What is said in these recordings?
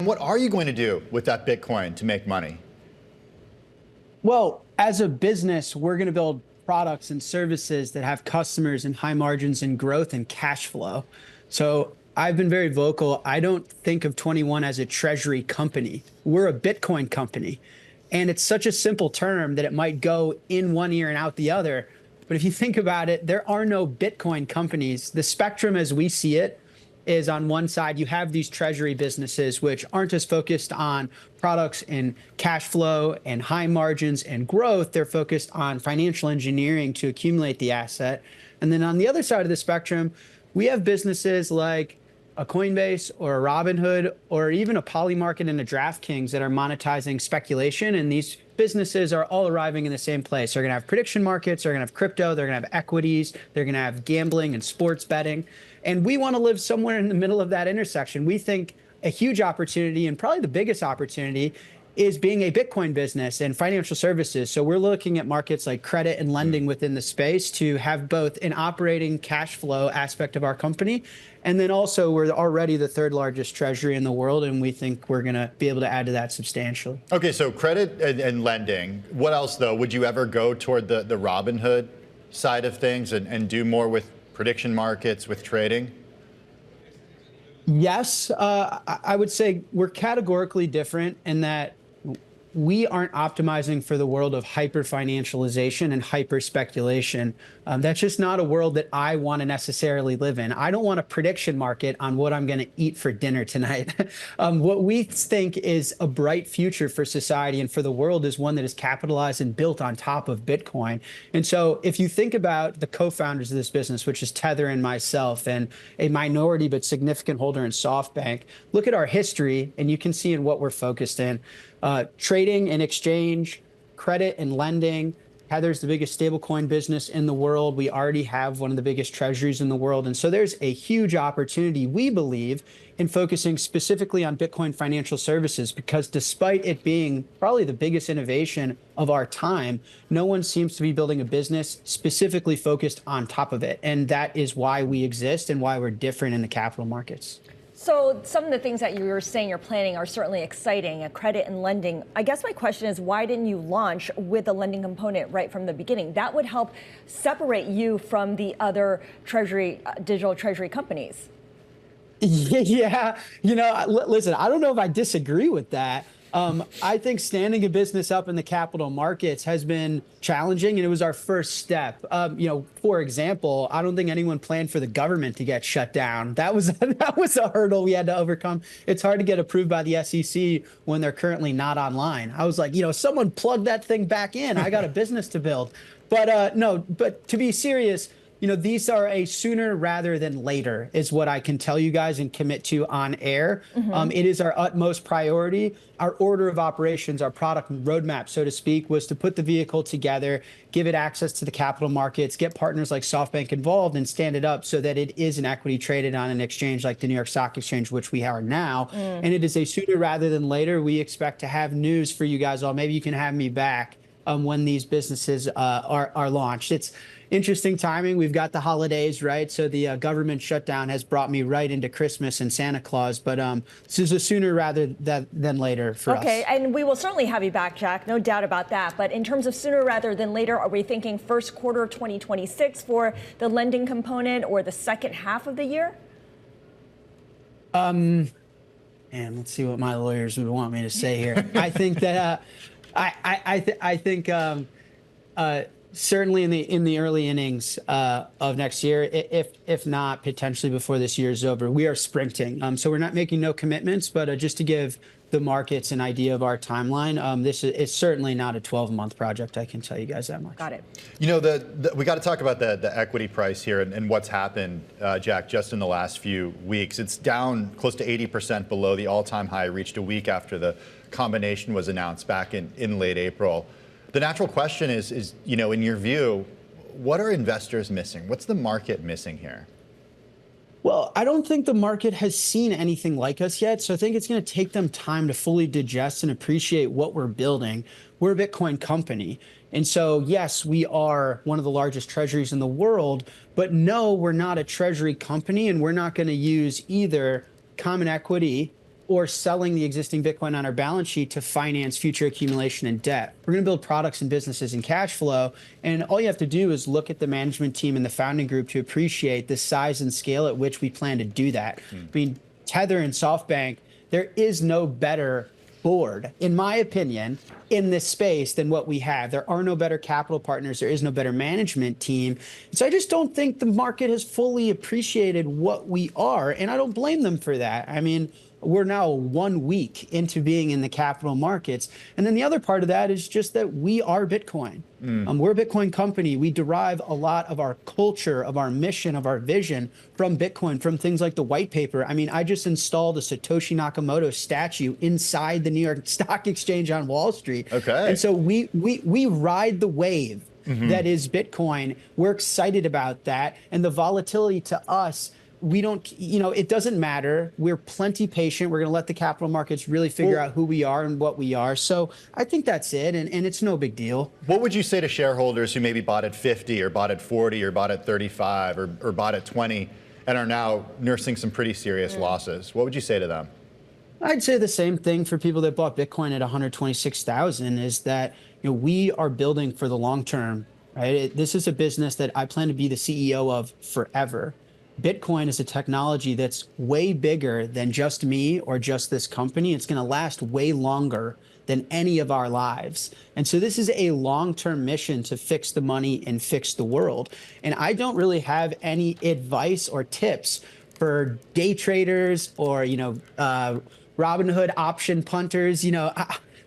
What are you going to do with that Bitcoin to make money? Well, as a business, we're going to build products and services that have customers and high margins and growth and cash flow. So I've been very vocal. I don't think of 21 as a treasury company. We're a Bitcoin company. And it's such a simple term that it might go in one ear and out the other. But if you think about it, there are no Bitcoin companies. The spectrum as we see it is on one side, you have these treasury businesses, which aren't just focused on products and cash flow and high margins and growth. They're focused on financial engineering to accumulate the asset. And then on the other side of the spectrum, we have businesses like a Coinbase or a Robinhood or even a Polymarket and a DraftKings that are monetizing speculation. And these businesses are all arriving in the same place. They're going to have prediction markets, they're going to have crypto, they're going to have equities, they're going to have gambling and sports betting. And we want to live somewhere in the middle of that intersection. We think a huge opportunity, and probably the biggest opportunity, is being a Bitcoin business and financial services. So we're looking at markets like credit and lending within the space to have both an operating cash flow aspect of our company. And then also we're already the third largest treasury in the world. And we think we're going to be able to add to that substantially. Okay, so credit and lending. What else, though? Would you ever go toward the Robinhood side of things and do more with prediction markets, with trading? Yes, I would say we're categorically different in that we aren't optimizing for the world of hyper financialization and hyper speculation. That's just not a world that I want to necessarily live in. I don't want a prediction market on what I'm going to eat for dinner tonight. What we think is a bright future for society and for the world is one that is capitalized and built on top of Bitcoin. And so if you think about the co-founders of this business, which is Tether and myself, and a minority but significant holder in SoftBank, look at our history and you can see in what we're focused in. Trading and exchange, credit and lending. Tether's the biggest stablecoin business in the world. We already have one of the biggest treasuries in the world. And so there's a huge opportunity, we believe, in focusing specifically on Bitcoin financial services, because despite it being probably the biggest innovation of our time, no one seems to be building a business specifically focused on top of it. And that is why we exist and why we're different in the capital markets. So some of the things that you were saying you're planning are certainly exciting, credit and lending. I guess my question is, why didn't you launch with a lending component right from the beginning? That would help separate you from the other treasury, digital treasury companies. Yeah, listen, I don't know if I disagree with that. I think standing a business up in the capital markets has been challenging, and it was our first step. For example, I don't think anyone planned for the government to get shut down. That was a hurdle we had to overcome. It's hard to get approved by the SEC when they're currently not online. I was like, someone plug that thing back in. I got a business to build. But no, but to be serious, these are a sooner rather than later is what I can tell you guys and commit to on air. It is our utmost priority. Our order of operations, our product roadmap, so to speak, was to put the vehicle together, give it access to the capital markets, get partners like SoftBank involved, and stand it up so that it is an equity traded on an exchange like the New York Stock Exchange, which we are now. And it is a sooner rather than later. We expect to have news for you guys all. Maybe you can have me back when these businesses are launched. It's interesting timing. We've got the holidays, right? So the government shutdown has brought me right into Christmas and Santa Claus. But this is a sooner rather than later for us. Okay, and we will certainly have you back, Jack. No doubt about that. But in terms of sooner rather than later, are we thinking first quarter of 2026 for the lending component or the second half of the year? And let's see what my lawyers would want me to say here. I think that I think certainly in the early innings of next year, if not potentially before this year is over, we are sprinting. So we're not making no commitments, but just to give the markets an idea of our timeline, this is certainly not a 12-month project. I can tell you guys that much. Got it. We got to talk about the equity price here and what's happened, Jack, just in the last few weeks. It's down close to 80% below the all-time high reached a week after the combination was announced back in late April. The natural question is, in your view, what are investors missing? What's the market missing here? Well, I don't think the market has seen anything like us yet. So I think it's going to take them time to fully digest and appreciate what we're building. We're a Bitcoin company. And so, yes, we are one of the largest treasuries in the world. But no, we're not a treasury company. And we're not going to use either common equity or selling the existing Bitcoin on our balance sheet to finance future accumulation and debt. We're going to build products and businesses and cash flow. And all you have to do is look at the management team and the founding group to appreciate the size and scale at which we plan to do that. I mean, Tether and SoftBank, there is no better board, in my opinion, in this space than what we have. There are no better capital partners. There is no better management team. So I just don't think the market has fully appreciated what we are. And I don't blame them for that. I mean, we're now 1 week into being in the capital markets. And then the other part of that is just that we are Bitcoin. We're a Bitcoin company. We derive a lot of our culture, of our mission, of our vision from Bitcoin, from things like the white paper. I mean, I just installed a Satoshi Nakamoto statue inside the New York Stock Exchange on Wall Street. Okay. And so we ride the wave that is Bitcoin. We're excited about that. And the volatility to us, we don't, it doesn't matter. We're plenty patient. We're going to let the capital markets really figure out who we are and what we are. So I think that's it. And it's no big deal. What would you say to shareholders who maybe bought at 50 or bought at 40 or bought at 35 or bought at 20 and are now nursing some pretty serious losses? What would you say to them? I'd say the same thing for people that bought Bitcoin at 126,000 is that, we are building for the long term, right? This is a business that I plan to be the CEO of forever. Bitcoin is a technology that's way bigger than just me or just this company. It's going to last way longer than any of our lives. And so this is a long-term mission to fix the money and fix the world. And I don't really have any advice or tips for day traders or, Robinhood option punters.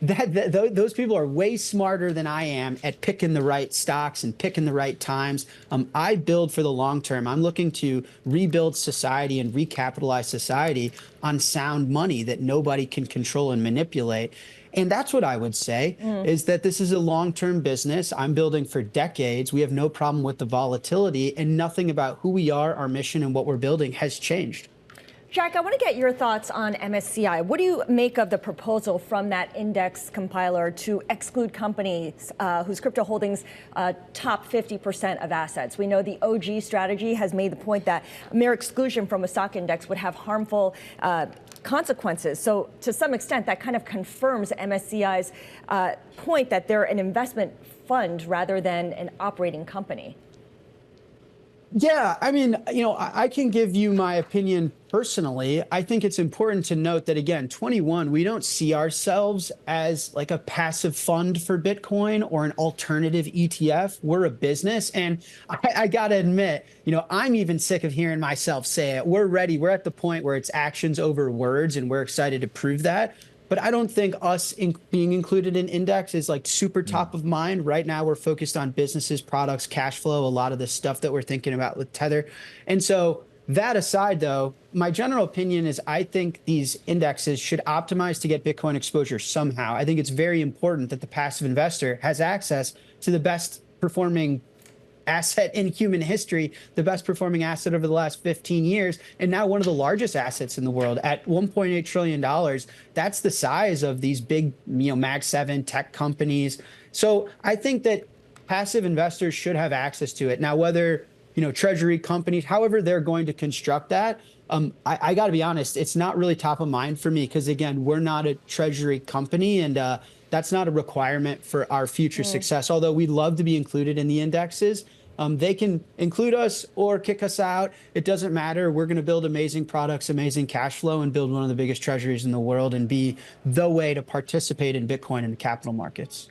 Those people are way smarter than I am at picking the right stocks and picking the right times. I build for the long term. I'm looking to rebuild society and recapitalize society on sound money that nobody can control and manipulate. And that's what I would say is that this is a long-term business. I'm building for decades. We have no problem with the volatility, and nothing about who we are, our mission, and what we're building has changed. Jack, I want to get your thoughts on MSCI. What do you make of the proposal from that index compiler to exclude companies whose crypto holdings top 50% of assets? We know the OG strategy has made the point that mere exclusion from a stock index would have harmful consequences. So to some extent, that kind of confirms MSCI's point that they're an investment fund rather than an operating company. Yeah, I mean, I can give you my opinion personally. I think it's important to note that, again, 21, we don't see ourselves as like a passive fund for Bitcoin or an alternative ETF. We're a business. And I got to admit, I'm even sick of hearing myself say it. We're ready. We're at the point where it's actions over words, and we're excited to prove that. But I don't think us being included in index is like super top of mind. Right now, we're focused on businesses, products, cash flow, a lot of the stuff that we're thinking about with Tether. And so that aside, though, my general opinion is I think these indexes should optimize to get Bitcoin exposure somehow. I think it's very important that the passive investor has access to the best performing asset in human history, the best performing asset over the last 15 years, and now one of the largest assets in the world at $1.8 trillion. That's the size of these big, Mag 7 tech companies. So I think that passive investors should have access to it. Now, whether, treasury companies, however they're going to construct that, I got to be honest, it's not really top of mind for me because, again, we're not a treasury company, and that's not a requirement for our future success. Although we'd love to be included in the indexes, they can include us or kick us out. It doesn't matter. We're going to build amazing products, amazing cash flow, and build one of the biggest treasuries in the world and be the way to participate in Bitcoin in the capital markets.